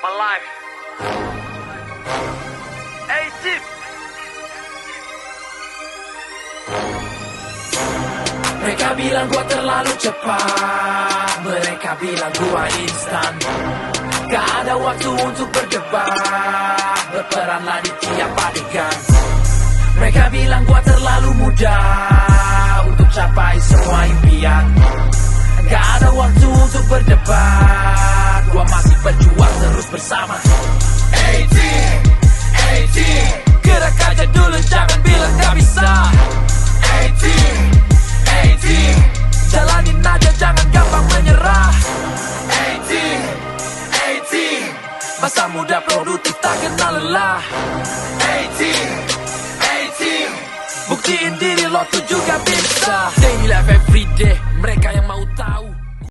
my life. Hey, Chief. Mereka bilang gua terlalu cepat, mereka bilang gua instan. Gak ada waktu untuk berdebat, berperanlah di tiap adegan. Mereka bilang gua terlalu muda untuk capai semua impian. Gak ada waktu untuk berdebat, gua masih berjuang terus bersama. A-Team, A-Team, gerak aja dulu jangan bilang gak bisa. A-Team, A-Team, jalanin aja jangan gampang menyerah. A-Team, A-Team, masa muda produktif tak kenal lelah. A-Team, A-Team, buktiin diri lo tuh juga bisa. Daily life everyday, mereka yang mau tahu